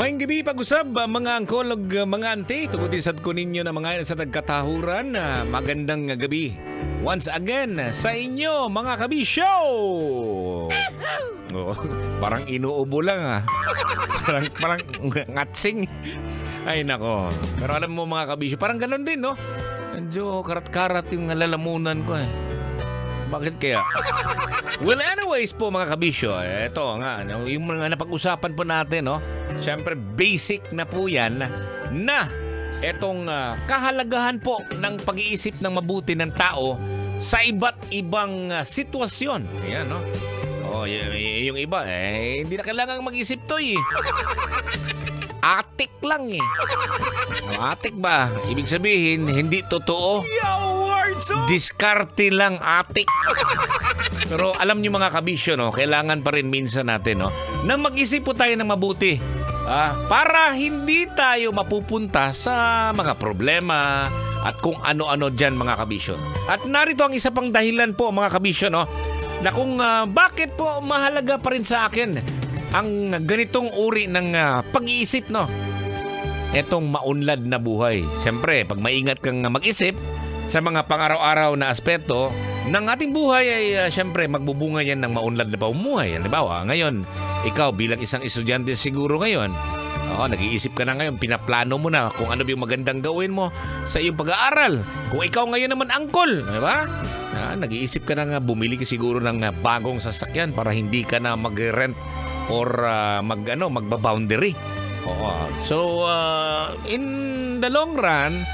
Maayong gabi pag-usab mga angkol ug mga auntie. Tungod sad ko ninyo na mga sa nagkatahuran. Magandang gabi. Once again sa inyo mga kabisyo. Oh, parang inuubo lang parang ngatsing. Ay nako. Pero alam mo mga kabisyo, parang ganun din no. Medyo karat-karat yung lalamunan ko eh. Bakit kaya? Well, anyways po mga kabisyo, eto nga, yung mga napag-usapan po natin, no? Siyempre, basic na po yan na etong kahalagahan po ng pag-iisip ng mabuti ng tao sa iba't ibang sitwasyon. Ayan, no? Oh, yung iba, hindi na kailangang mag-isip to eh. Atik lang eh. Atik ba? Ibig sabihin, hindi totoo. Diskarte lang, atik. Pero alam niyo mga kabisyo, no, kailangan pa rin minsan natin, no, na mag-isip po tayo ng mabuti. Para hindi tayo mapupunta sa mga problema at kung ano-ano dyan mga kabisyo. At narito ang isa pang dahilan po mga kabisyo, no, na kung bakit po mahalaga pa rin sa akin ang ganitong uri ng pag-iisip, no. Etong maunlad na buhay. Siyempre, pag maingat kang mag-isip sa mga pang-araw-araw na aspeto ng ating buhay ay siyempre magbubunga yan ng maunlad na pamumuhay. Halimbawa, ngayon, ikaw bilang isang estudyante siguro ngayon, nag-iisip ka na ngayon, pinaplano mo na kung ano yung magandang gawin mo sa iyong pag-aaral. Kung ikaw ngayon naman angkol, di ba? Nag-iisip ka na nga, bumili ka siguro ng bagong sasakyan para hindi ka na mag-rent or magba-boundary. So, in the long run,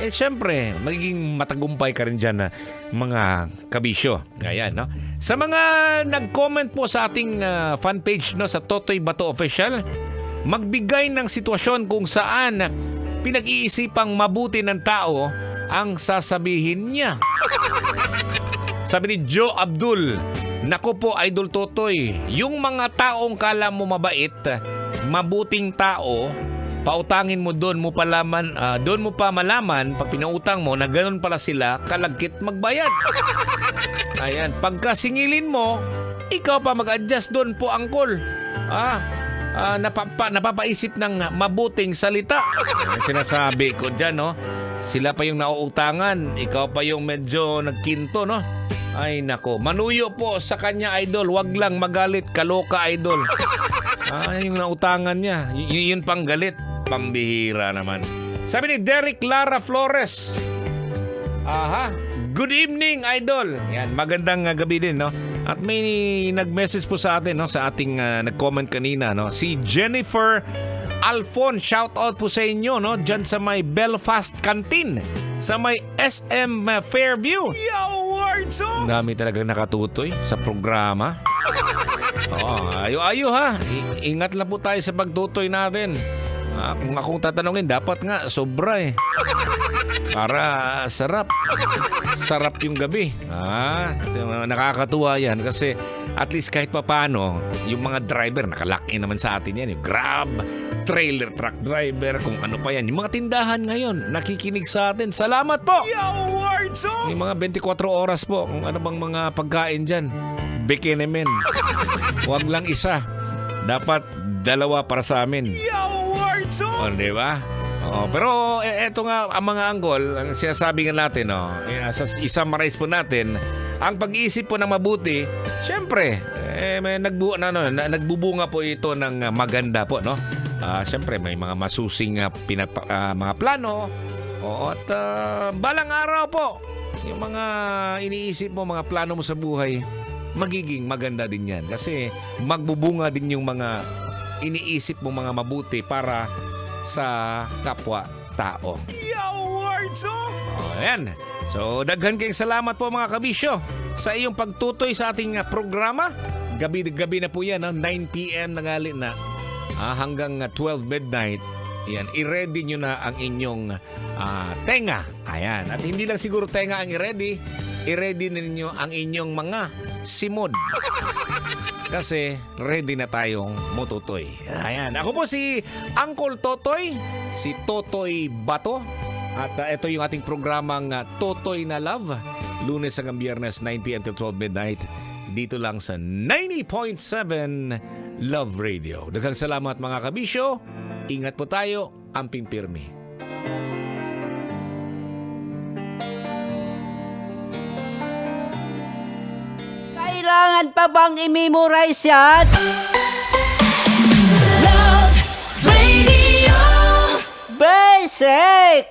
siyempre, magiging matagumpay ka rin dyan mga kabisyo. Ayan, no? Sa mga nag-comment po sa ating fan page, no, sa Totoy Bato Official, magbigay ng sitwasyon kung saan pinag-iisipang mabuti ng tao ang sasabihin niya. Sabi ni Joe Abdul, naku po, Idol Totoy, yung mga taong kala mo mabait, mabuting tao, pautangin mo doon mo pa malaman pag pinautang mo na ganoon pala sila kalagkit magbayad. Ayan, pagka singilin mo, ikaw pa mag-adjust doon po angkol. Napapaisip ng mabuting salita. Sinasabi ko dyan, no? Sila pa yung nauutangan, ikaw pa yung medyo nagkinto, no? Ay nako, manuyo po sa kanya, Idol. Wag lang magalit, kaloka, Idol. Yung nautangan niya, yun pang galit. Pambihira naman. Sabi ni Derek Lara Flores, good evening, Idol. Yan, magandang gabi din, no? At may nag-message po sa atin, no, sa ating nag-comment kanina, no? Si Jennifer Alfon, shout out po sa inyo, no? Diyan sa may Belfast Canteen, sa may SM Fairview. Ang dami talagang nakatutoy sa programa. Ayo ha. Ingat lang po tayo sa pagtutoy natin. Kung akong tatanungin, dapat nga sobra eh. Para sarap. Sarap yung gabi. Nakakatuwa yan kasi at least kahit papano, yung mga driver, nakalock in naman sa atin yan. Yung Grab, trailer truck driver, kung ano pa yan. Yung mga tindahan ngayon, nakikinig sa atin. Salamat po! Yung mga 24 oras po, kung ano bang mga pagkain dyan. Bekenemen. Huwag lang isa. Dapat dalawa para sa amin. Di ba? Pero eto nga ang mga anggol, ang sinasabi nga natin, i-summarize po natin, ang pag-iisip po ng mabuti, syempre, nagbubunga po ito ng maganda po, no? Syempre, may mga masusing mga plano, at balang araw po, yung mga iniisip mo, mga plano mo sa buhay, magiging maganda din yan. Kasi magbubunga din yung mga iniisip mo mga mabuti para sa kapwa-tao. Ayan. So, daghan kayong salamat po mga kabisyo sa iyong pagtutoy sa ating programa. Gabi na po yan, 9 p.m. nangali na hanggang 12 midnight. Yan, i-ready nyo na ang inyong tenga. Ayan. At hindi lang siguro tenga ang i-ready ninyo ang inyong mga simod. Kasi ready na tayong mututoy. Ayan. Ako po si Uncle Totoy, si Totoy Bato. At ito yung ating programang Totoy na Love. Lunes hanggang Biyernes, 9 p.m. till 12 midnight. Dito lang sa 90.7 Love Radio. Daghang salamat mga kabisyo. Ingat po tayo. Amping pirmi. Kailangan pa bang i-memorize yan? Love Radio. Basic!